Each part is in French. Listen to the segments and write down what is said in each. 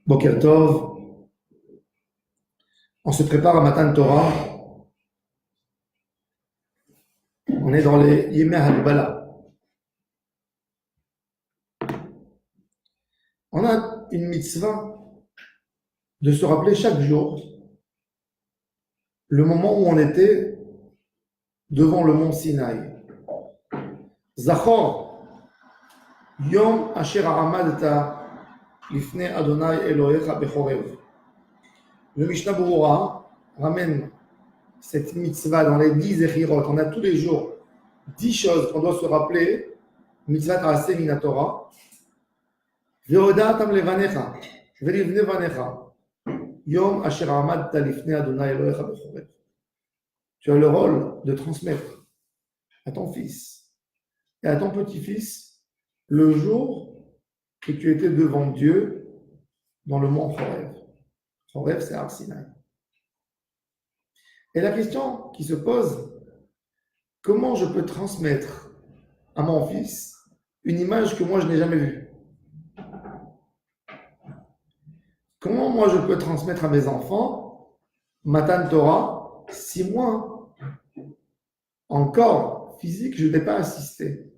Boker Tov, on se prépare à Matan Torah, on est dans les Yemei Hagbala. On a une mitzvah de se rappeler chaque jour le moment où on était devant le mont Sinaï. Zachor, Yom Asher Ha'amadta Lifnei Adonai Elohecha Bechorev. Le Mishnah Berurah ramène cette mitzvah dans les 10 Zechirot. On a tous les jours 10 choses qu'on doit se rappeler. Mitzvah Ta'aseh Min HaTorah. Ve'odatam levanecha, ve'livnei vanecha. Yom Asher Ha'amadta Lifnei Adonai Elohecha Bechorev. Tu as le rôle de transmettre à ton fils et à ton petit-fils le jour que tu étais devant Dieu dans le mont Chorev. Chorev, c'est Har Sinaï. Et la question qui se pose, comment je peux transmettre à mon fils une image que moi je n'ai jamais vue? Comment moi je peux transmettre à mes enfants Matan Torah 6 mois encore physique, je n'ai pas assisté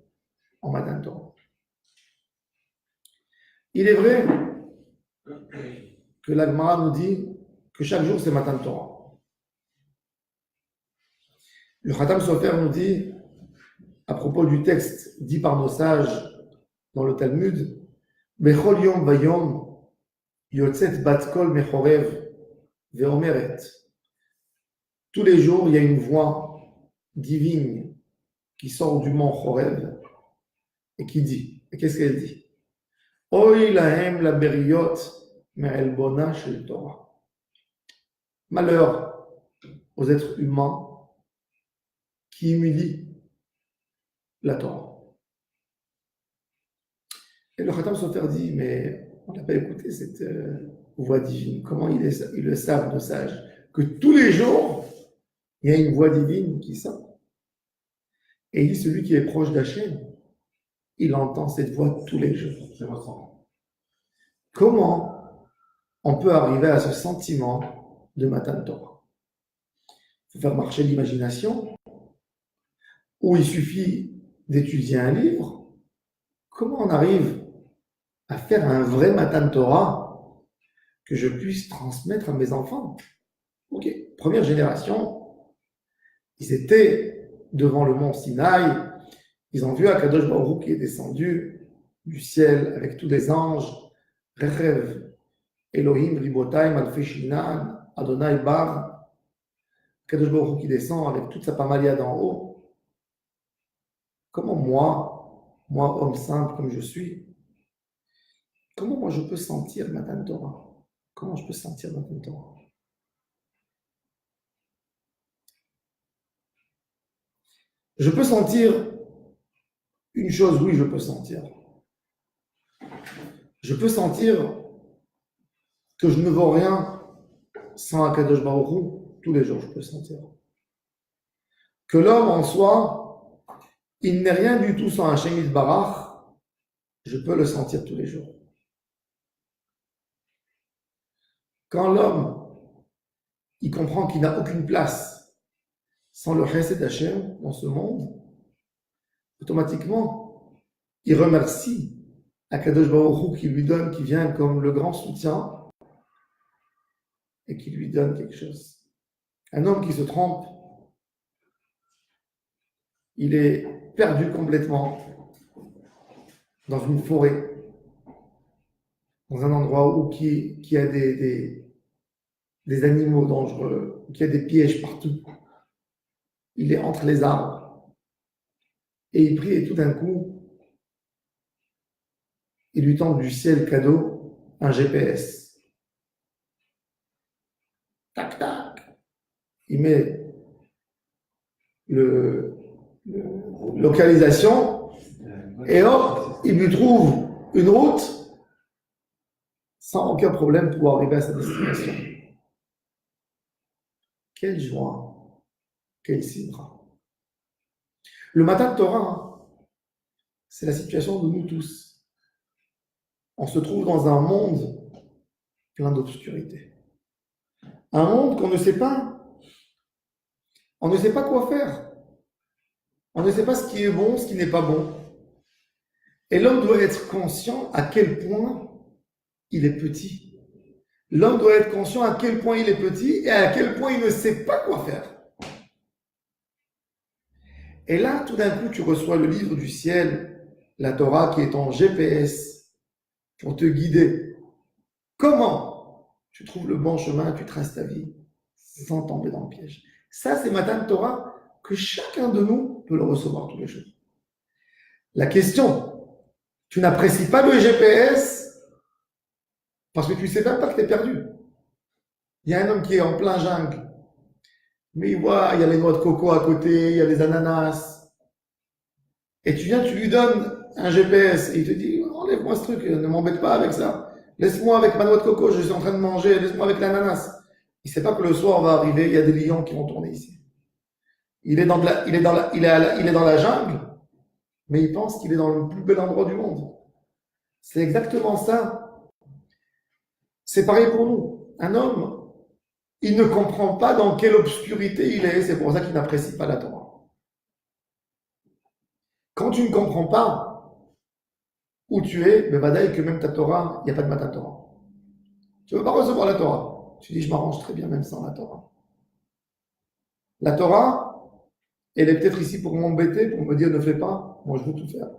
en Matan Torah. Il est vrai que la Gemara nous dit que chaque jour c'est Matan Torah. Le Khatam Sofer nous dit, à propos du texte dit par nos sages dans le Talmud, Bechol yom vayom yotzet bat kol mechorev ve'omeret. Tous les jours, il y a une voix divine qui sort du mont Chorev et qui dit, et qu'est-ce qu'elle dit? Oy lahem la beriot me'el bona shel Torah. Malheur aux êtres humains qui humilient la Torah. Et le Khatam Sofer dit, mais on n'a pas écouté cette voix divine. Comment ils le savent, nos sages? Que tous les jours, il y a une voix divine qui sort. Et il dit, celui qui est proche d'Hachem, il entend cette voix tous les jours. Comment on peut arriver à ce sentiment de Matan Torah? Il faut faire marcher l'imagination, ou il suffit d'étudier un livre. Comment on arrive à faire un vrai Matan Torah que je puisse transmettre à mes enfants? Ok, première génération, ils étaient devant le mont Sinaï, ils ont vu Akadosh Baruch Hu qui est descendu du ciel avec tous les anges, Rechev, Elohim, Ribotaim, Alfei Shinan, Adonai Bar, Akadosh Baruch Hu qui descend avec toute sa pamalia d'en haut. Comment moi, homme simple comme je suis, comment moi je peux sentir Matan Torah? Comment je peux sentir Matan Torah? Je peux sentir une chose, oui, je peux sentir. Je peux sentir que je ne vaux rien sans Akadosh Baruch Hu. Tous les jours, je peux sentir. Que l'homme en soi, il n'est rien du tout sans Hashem Yitbarach. Je peux le sentir tous les jours. Quand l'homme, il comprend qu'il n'a aucune place sans le chesed d'Hachem dans ce monde, automatiquement, il remercie Akadosh Baruch Hu qui lui donne, qui vient comme le grand soutien et qui lui donne quelque chose. Un homme qui se trompe, il est perdu complètement dans une forêt, dans un endroit où qui a des animaux dangereux, qui a des pièges partout. Il est entre les arbres et il prie et tout d'un coup, il lui tend du ciel cadeau un GPS. Tac, tac. Il met le localisation et hop, il lui trouve une route sans aucun problème pour arriver à sa destination. Quelle joie, quelle simra. Le Matan Torah, c'est la situation de nous tous. On se trouve dans un monde plein d'obscurité. Un monde qu'on ne sait pas. On ne sait pas quoi faire. On ne sait pas ce qui est bon, ce qui n'est pas bon. Et l'homme doit être conscient à quel point il est petit. L'homme doit être conscient à quel point il est petit et à quel point il ne sait pas quoi faire. Et là, tout d'un coup, tu reçois le livre du ciel, la Torah qui est ton GPS pour te guider. Comment tu trouves le bon chemin, tu traces ta vie sans tomber dans le piège. Ça, c'est Matan Torah que chacun de nous peut le recevoir tous les jours. La question, tu n'apprécies pas le GPS parce que tu ne sais même pas que tu es perdu. Il y a un homme qui est en plein jungle, mais il voit, il y a les noix de coco à côté, il y a les ananas. Et tu viens, tu lui donnes un GPS et il te dit, enlève-moi ce truc, ne m'embête pas avec ça. Laisse-moi avec ma noix de coco, je suis en train de manger, laisse-moi avec l'ananas. Il ne sait pas que le soir va arriver, il y a des lions qui vont tourner ici. Il est dans la jungle, mais il pense qu'il est dans le plus bel endroit du monde. C'est exactement ça. C'est pareil pour nous. Un homme, il ne comprend pas dans quelle obscurité il est, c'est pour ça qu'il n'apprécie pas la Torah. Quand tu ne comprends pas où tu es, ben vadaï que même ta Torah, il n'y a pas de Matan Torah. Tu ne veux pas recevoir la Torah. Tu dis, je m'arrange très bien même sans la Torah. La Torah, elle est peut-être ici pour m'embêter, pour me dire ne fais pas, moi je veux tout faire.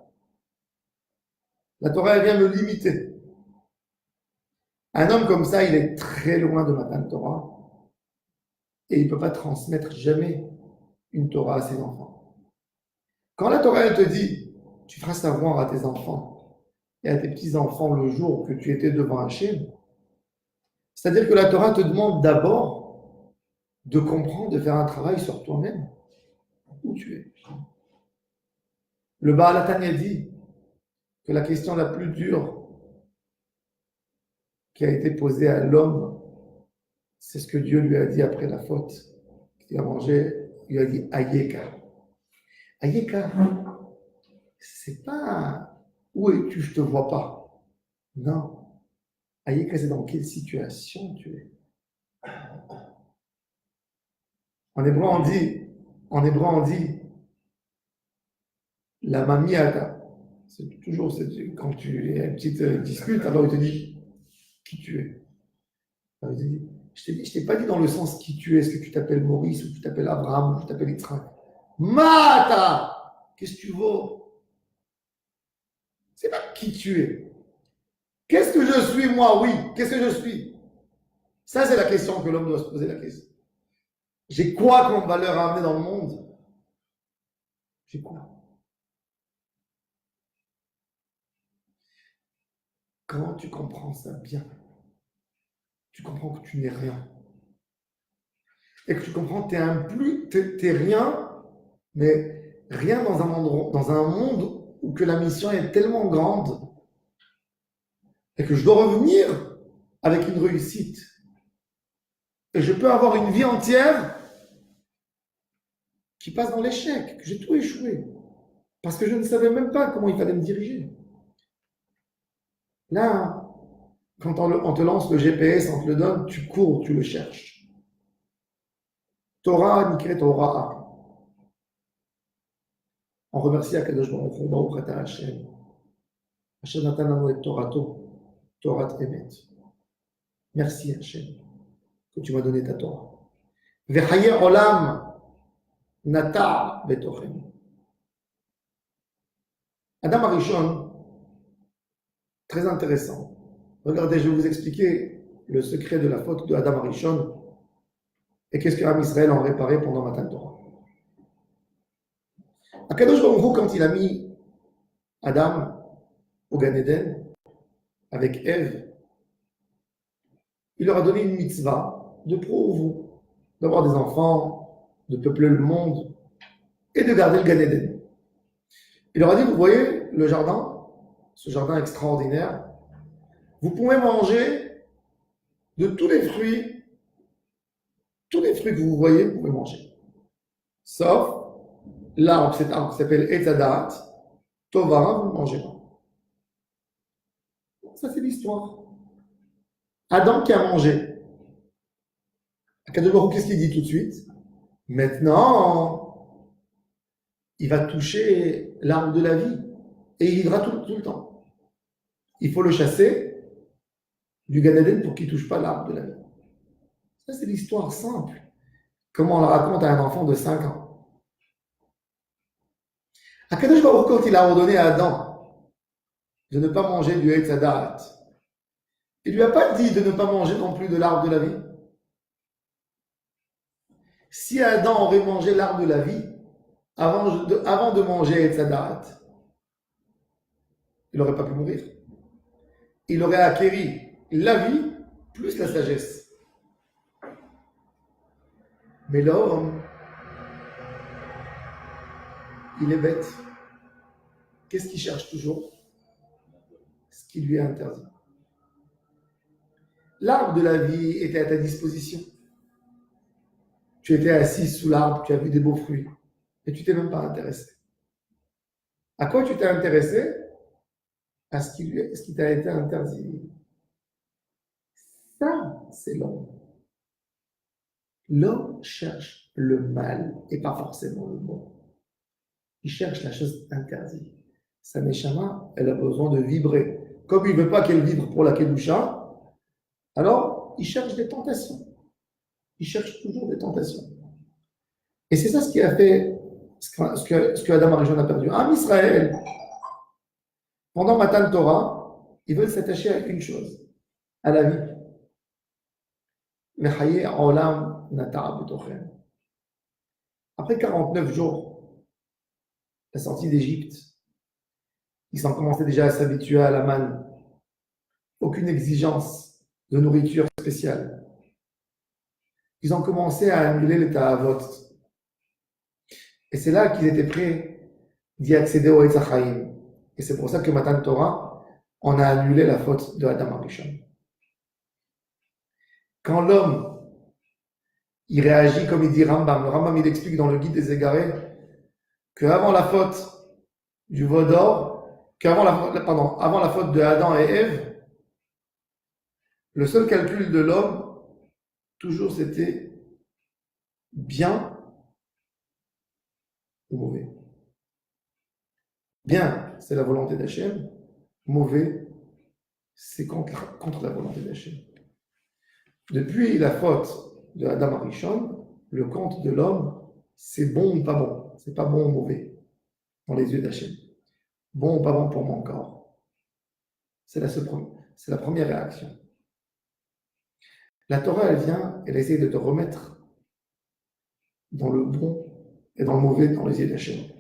La Torah, elle vient me limiter. Un homme comme ça, il est très loin de Matan Torah et il ne peut pas transmettre jamais une Torah à ses enfants. Quand la Torah, elle te dit, tu feras savoir à tes enfants et à tes petits-enfants le jour que tu étais devant Hachem, c'est-à-dire que la Torah te demande d'abord de comprendre, de faire un travail sur toi-même, où tu es. Le Baal HaTanya dit que la question la plus dure qui a été posée à l'homme, c'est ce que Dieu lui a dit après la faute. Il a mangé, il a dit Ayeka. Ayeka, c'est pas où es-tu, je te vois pas. Non. Ayeka, c'est dans quelle situation tu es. En hébreu, on dit la mamiata. C'est toujours, quand tu as une petite dispute, alors il te dit qui tu es. Alors, il te dit, je t'ai pas dit dans le sens qui tu es, est-ce que tu t'appelles Maurice, ou tu t'appelles Abraham, ou tu t'appelles Yitzhak. Mata! Qu'est-ce que tu vaux? C'est pas qui tu es. Qu'est-ce que je suis, moi? Oui. Qu'est-ce que je suis? Ça, c'est la question que l'homme doit se poser la question. J'ai quoi comme valeur à amener dans le monde? J'ai quoi? Quand tu comprends ça bien, tu comprends que tu n'es rien. Et que tu comprends que t'es rien, mais rien dans un monde où que la mission est tellement grande et que je dois revenir avec une réussite. Et je peux avoir une vie entière qui passe dans l'échec, que j'ai tout échoué. Parce que je ne savais même pas comment il fallait me diriger. Là, quand on te lance le GPS, on te le donne, tu cours, tu le cherches. Torah, Nikret Torah. On remercie Akadosh Baruch Hu, Baruch Ata Hashem. Hashem natan lanu et Torato, Torat Emet. Merci Hashem que tu m'as donné ta Torah. Vechaye olam nata betochem. Adam Arishon, très intéressant. Regardez, je vais vous expliquer le secret de la faute de Adam Arishon et qu'est-ce que Am Israël a réparé pendant Matan Torah. Akadosh Baruch Hu, quand il a mis Adam au Gan Eden avec Ève, il leur a donné une mitzvah de pro d'avoir des enfants, de peupler le monde et de garder le Gan Eden. Il leur a dit, vous voyez le jardin, ce jardin extraordinaire, vous pouvez manger de tous les fruits que vous voyez, vous pouvez manger. Sauf l'arbre, cet arbre qui s'appelle Etzadat, Tova, vous ne mangez pas. Ça, c'est l'histoire. Adam qui a mangé. Akadosh Baruch Hu, qu'est-ce qu'il dit tout de suite? Maintenant, il va toucher l'arbre de la vie et il vivra tout le temps. Il faut le chasser du Gan Eden pour qu'il ne touche pas l'arbre de la vie. Ça, c'est l'histoire simple. Comment on la raconte à un enfant de 5 ans. Akadosh Baruch Hu, quand il a ordonné à Adam de ne pas manger du Eitz Hadaat, il ne lui a pas dit de ne pas manger non plus de l'arbre de la vie. Si Adam aurait mangé l'arbre de la vie avant de manger Eitz Hadaat, il n'aurait pas pu mourir. Il aurait acquéri la vie plus la sagesse. Mais l'homme, il est bête. Qu'est-ce qu'il cherche toujours? Ce qui lui est interdit. L'arbre de la vie était à ta disposition. Tu étais assis sous l'arbre, tu as vu des beaux fruits, et tu t'es même pas intéressé. À quoi tu t'es intéressé? À ce qui t'a été interdit. Ça, c'est l'homme. L'homme cherche le mal et pas forcément le bon. Il cherche la chose interdite. Sa neshama, elle a besoin de vibrer. Comme il ne veut pas qu'elle vibre pour la kedusha, alors il cherche des tentations. Il cherche toujours des tentations. Et c'est ça ce qui a fait ce que Adam Arishon a perdu. En Israël, pendant Matan Torah, ils veulent s'attacher à une chose, à la vie. Après 49 jours, la sortie d'Égypte, ils ont commencé déjà à s'habituer à la manne. Aucune exigence de nourriture spéciale. Ils ont commencé à annuler les ta'avot. Et c'est là qu'ils étaient prêts d'y accéder au Eitz HaChaim. Et c'est pour ça que Matan Torah, on a annulé la faute de Adam Arishon. Quand l'homme, il réagit comme il dit Rambam, le Rambam il explique dans le Guide des Égarés qu'avant la faute du veau d'or, avant la faute de Adam et Ève, le seul calcul de l'homme, toujours c'était bien ou mauvais. Bien, c'est la volonté d'Hachem. Mauvais, c'est contre la volonté d'Hachem. Depuis la faute de Adam Arishon, le compte de l'homme, c'est bon ou pas bon. C'est pas bon ou mauvais dans les yeux d'Hachem. Bon ou pas bon pour mon corps. C'est la première réaction. La Torah, elle vient, elle essaie de te remettre dans le bon et dans le mauvais dans les yeux d'Hachem.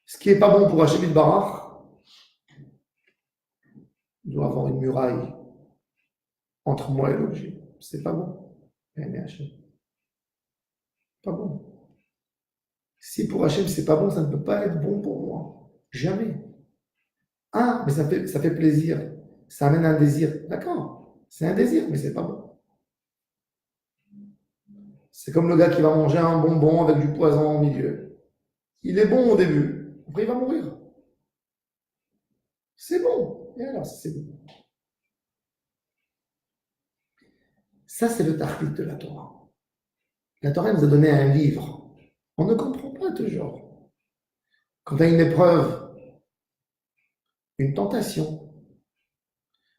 Ce qui n'est pas bon pour Hachem Yitbarach doit avoir une muraille entre moi et l'objet. C'est pas bon. Mais Hachem. Pas bon. Si pour Hachem c'est pas bon, ça ne peut pas être bon pour moi. Jamais. Ah, mais ça fait plaisir. Ça amène un désir. D'accord. C'est un désir, mais c'est pas bon. C'est comme le gars qui va manger un bonbon avec du poison au milieu. Il est bon au début. Après, il va mourir. C'est bon. Et alors, c'est bon. Ça, c'est le tahlit de la Torah. La Torah nous a donné un livre. On ne comprend pas toujours. Quand tu as une épreuve, une tentation,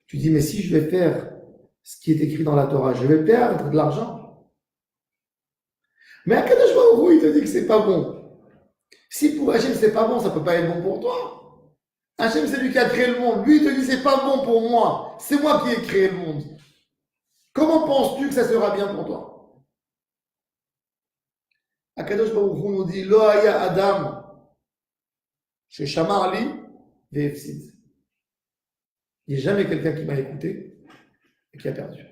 tu dis, mais si je vais faire ce qui est écrit dans la Torah, je vais perdre de l'argent. Mais Akadosh Baruch Hu, il te dit que c'est pas bon. Si pour Hachem c'est pas bon, ça peut pas être bon pour toi. Hachem c'est lui qui a créé le monde. Lui il te dit c'est pas bon pour moi. C'est moi qui ai créé le monde. Comment penses-tu que ça sera bien pour toi? Akadosh Baruch Hu nous dit Lo haya Adam sheshamar li ve'efsid. Il n'y a jamais quelqu'un qui m'a écouté et qui a perdu.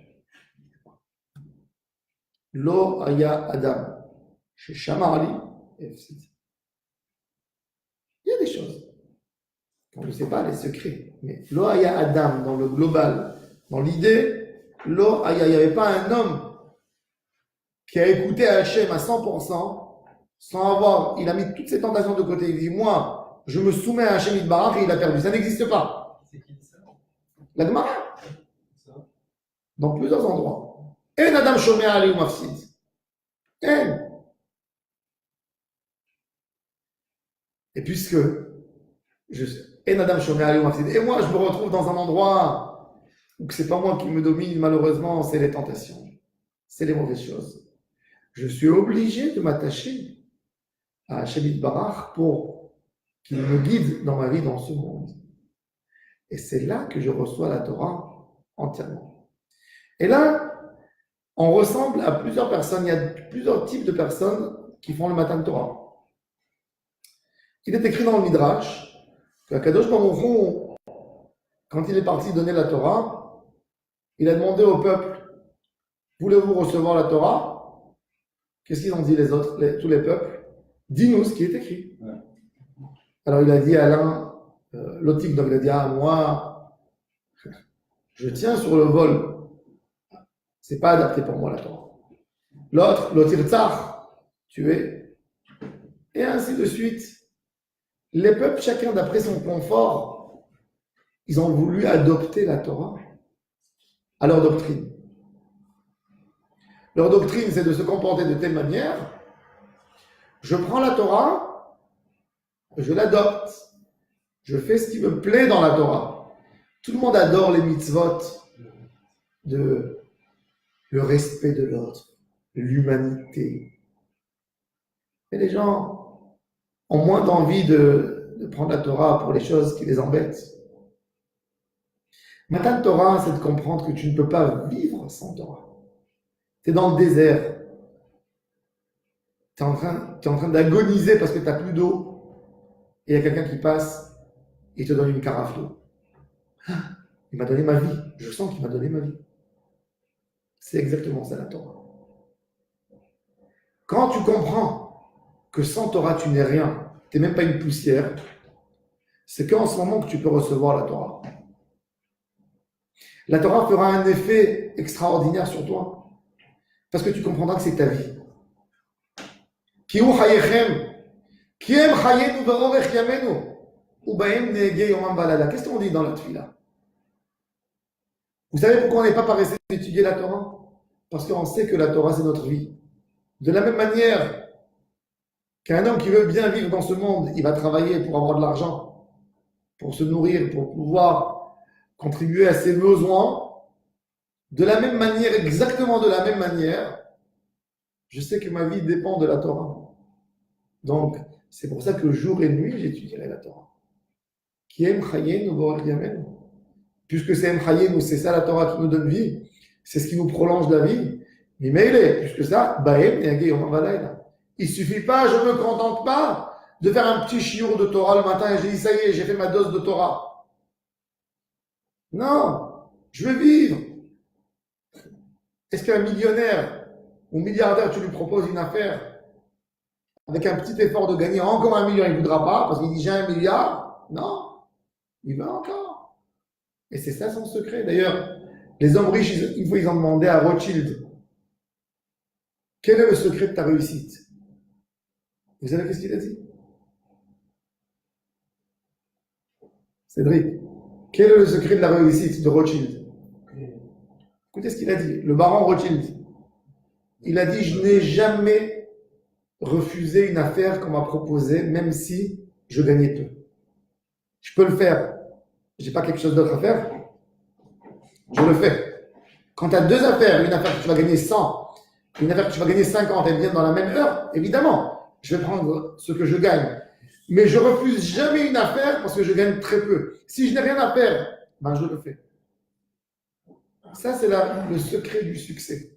Lo haya Adam sheshamar li ve'efsid. Il y a des choses on ne sait pas les secrets. Mais Lo haya Adam, dans le global, dans l'idée, Lo haya, il n'y avait pas un homme qui a écouté Hachem à 100%, sans avoir, il a mis toutes ses tentations de côté. Il dit, moi, je me soumets à Hachem Yitbarach et il a perdu. Ça n'existe pas. C'est qui ça? La Gemara. dans plusieurs endroits. En Adam Shomer Ali ou Mafsid. En. Et puisque En Adam Shomer Ali ou Mafsid, et moi je me retrouve dans un endroit où c'est pas moi qui me domine, malheureusement, c'est les tentations, c'est les mauvaises choses. Je suis obligé de m'attacher à Hashem Barach pour qu'il me guide dans ma vie dans ce monde. Et c'est là que je reçois la Torah entièrement. Et là, on ressemble à plusieurs personnes. Il y a plusieurs types de personnes qui font le matin de Torah. Il est écrit dans le Midrash que Kadosh Baruch Hu, quand il est parti donner la Torah, il a demandé au peuple, voulez-vous recevoir la Torah? Qu'est-ce qu'ils ont dit les autres, tous les peuples? Dis-nous ce qui est écrit. Ouais. Alors il a dit à l'un, l'autique, donc il a dit, ah, moi, je tiens sur le vol. C'est pas adapté pour moi la Torah. L'autre, l'otirtzach, tu es. Et ainsi de suite. Les peuples, chacun d'après son confort, ils ont voulu adopter la Torah à leur doctrine. Leur doctrine, c'est de se comporter de telle manière. Je prends la Torah, je l'adopte. Je fais ce qui me plaît dans la Torah. Tout le monde adore les mitzvot de le respect de l'autre, l'humanité. Et les gens ont moins d'envie de prendre la Torah pour les choses qui les embêtent. Matan Torah, c'est de comprendre que tu ne peux pas vivre sans Torah. Tu es dans le désert. Tu es en train d'agoniser parce que tu n'as plus d'eau. Et il y a quelqu'un qui passe et il te donne une carafe d'eau. Il m'a donné ma vie. Je sens qu'il m'a donné ma vie. C'est exactement ça la Torah. Quand tu comprends que sans Torah tu n'es rien, tu n'es même pas une poussière, c'est qu'en ce moment que tu peux recevoir la Torah. La Torah fera un effet extraordinaire sur toi. Parce que tu comprendras que c'est ta vie. Qu'est-ce qu'on dit dans la tefila? Vous savez pourquoi on n'est pas paresseux d'étudier la Torah? Parce qu'on sait que la Torah, c'est notre vie. De la même manière qu'un homme qui veut bien vivre dans ce monde, il va travailler pour avoir de l'argent, pour se nourrir, pour pouvoir contribuer à ses besoins. De la même manière, exactement de la même manière, je sais que ma vie dépend de la Torah. Donc, c'est pour ça que jour et nuit, j'étudierai la Torah. Qui aime Chayenu Borech Yamenu. Puisque c'est M'Chayenu, c'est ça la Torah qui nous donne vie, c'est ce qui nous prolonge la vie. Mais puisque ça, Bahem Yagé Yom Valayla. Il suffit pas, je ne me contente pas de faire un petit chiour de Torah le matin et j'ai dit ça y est, j'ai fait ma dose de Torah. Non, je veux vivre. Est-ce qu'un millionnaire ou milliardaire, tu lui proposes une affaire avec un petit effort de gagner encore 1 million, il ne voudra pas parce qu'il dit j'ai 1 milliard? Non, il veut encore. Et c'est ça son secret. D'ailleurs, les hommes riches, une fois ils ont demandé à Rothschild, quel est le secret de ta réussite? Vous savez qu'est-ce qu'il a dit? Cédric, quel est le secret de la réussite de Rothschild? Écoutez ce qu'il a dit, le baron Rothschild. Il a dit, je n'ai jamais refusé une affaire qu'on m'a proposée, même si je gagnais peu. Je peux le faire. J'ai pas quelque chose d'autre à faire. Je le fais. Quand tu as 2 affaires, une affaire que tu vas gagner 100, une affaire que tu vas gagner 50, elles viennent dans la même heure, évidemment, je vais prendre ce que je gagne. Mais je refuse jamais une affaire parce que je gagne très peu. Si je n'ai rien à faire, ben je le fais. Ça, c'est le secret du succès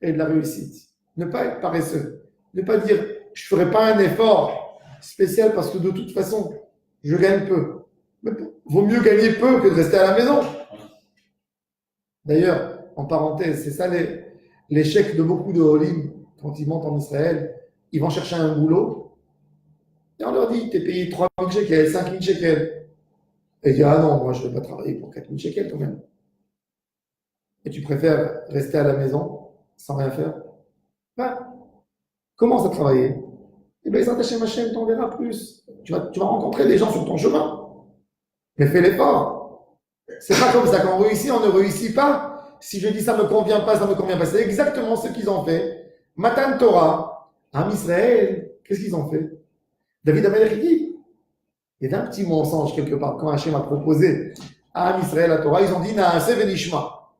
et de la réussite. Ne pas être paresseux. Ne pas dire, je ne ferai pas un effort spécial parce que de toute façon, je gagne peu. Mais vaut mieux gagner peu que de rester à la maison. D'ailleurs, en parenthèse, c'est ça l'échec de beaucoup de Olim quand ils montent en Israël. Ils vont chercher un boulot et on leur dit, t'es payé 3 000 shekels, 5 000 shekels. Et ils disent, ah non, moi je ne vais pas travailler pour 4 000 shekels quand même. Et tu préfères rester à la maison sans rien faire? Ben, commence à travailler. Et bien, ça t'achète ma chaîne, t'en verras plus. Tu vas rencontrer des gens sur ton chemin. Mais fais l'effort. C'est pas comme ça qu'on réussit, on ne réussit pas si je dis ça me convient pas, ça me convient pas. C'est exactement ce qu'ils ont fait. Matan Torah, Am Israël, qu'est-ce qu'ils ont fait? David Amelech dit, il y avait un petit mensonge quelque part quand Hachem a proposé à Am Israël la Torah, ils ont dit Naaseh venishma.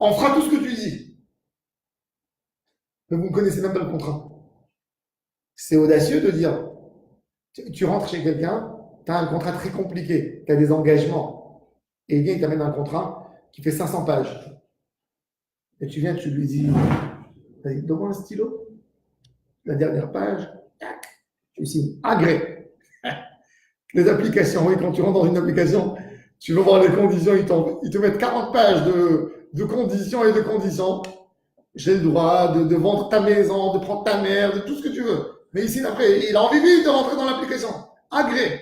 On fera tout ce que tu dis. Mais vous ne connaissez même pas le contrat. C'est audacieux de dire, tu rentres chez quelqu'un, tu as un contrat très compliqué, tu as des engagements, et il vient, il t'amène un contrat qui fait 500 pages. Et tu viens, tu lui dis, vas-y, donne-moi un stylo. La dernière page, tac, tu signes, agré. Les applications, oui, quand tu rentres dans une application, tu veux voir les conditions, ils te mettent 40 pages de conditions et de conditions. J'ai le droit de vendre ta maison, de prendre ta mère, de tout ce que tu veux. Mais ici, après, il a envie vite de rentrer dans l'application. Agré.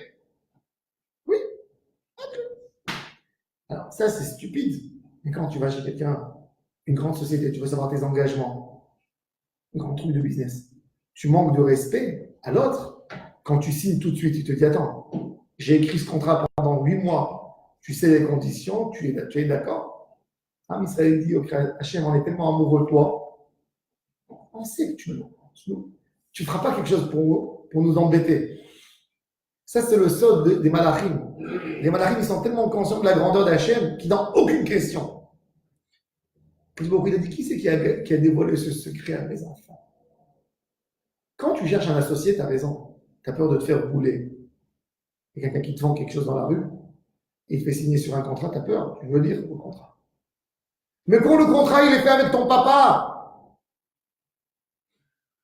Oui, agré. Alors, ça, c'est stupide. Mais quand tu vas chez quelqu'un, une grande société, tu veux savoir tes engagements, un grand truc de business, tu manques de respect à l'autre. Quand tu signes tout de suite, il te dit, attends, j'ai écrit ce contrat pendant 8 mois, tu sais les conditions, tu es d'accord? Israël dit, ok, Hachem, on est tellement amoureux de toi, on sait que tu ne feras pas quelque chose pour nous embêter. Ça, c'est le sod des malachim. Les malachim, ils sont tellement conscients de la grandeur d'Hachem qu'ils n'ont aucune question. Il a dit, qui c'est qui a dévoilé ce secret à mes enfants? Quand tu cherches un associé, tu as raison. Tu as peur de te faire rouler. Il y a quelqu'un qui te vend quelque chose dans la rue, et il te fait signer sur un contrat, tu as peur. Tu veux lire le contrat. Mais quand le contrat, il est fait avec ton papa,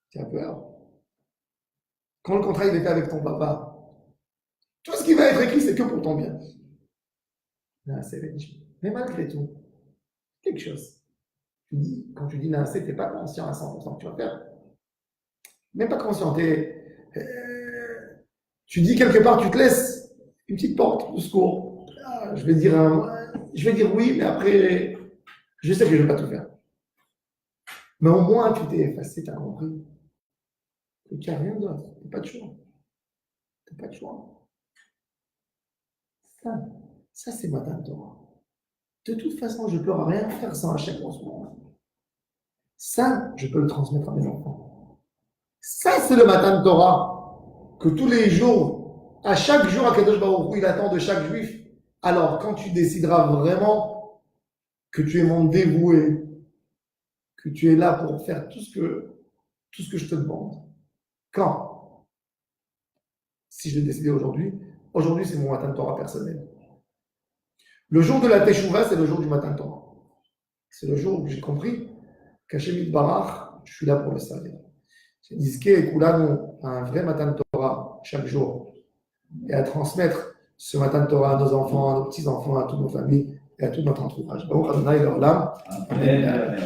tu as peur. Quand le contrat, il est fait avec ton papa, tout ce qui va être écrit, c'est que pour ton bien. Mais malgré tout, quelque chose. Quand tu dis Naaseh, tu n'es pas conscient à 100% que tu vas faire. Même pas conscient. Tu dis quelque part, tu te laisses une petite porte de secours. Je vais dire oui, mais après, je sais que je ne vais pas tout faire. Mais au moins, tu t'es effacé, tu as compris. Et tu n'as rien d'autre. Tu n'as pas de choix. Tu n'as pas de choix. Ça c'est Matan Torah. De toute façon, je ne peux rien faire sans Hachem en ce moment. Ça, je peux le transmettre à mes enfants. Ça, c'est le Matan Torah que tous les jours, à chaque jour, Akadosh Baruch Hu, il attend de chaque juif. Alors, quand tu décideras vraiment que tu es mon dévoué, que tu es là pour faire tout ce que je te demande, quand? Si je l'ai décidé aujourd'hui, c'est mon Matan Torah personnel. Le jour de la Teshuvah, c'est le jour du Matan Torah. C'est le jour où j'ai compris qu'Hachem Yitbarach, je suis là pour le servir. J'ai dit et Kulanu un vrai Matan Torah chaque jour et à transmettre ce Matan Torah à nos enfants, à nos petits-enfants, à toutes nos familles et à tout notre entourage. Baruch Adonai L'Olam. Amen.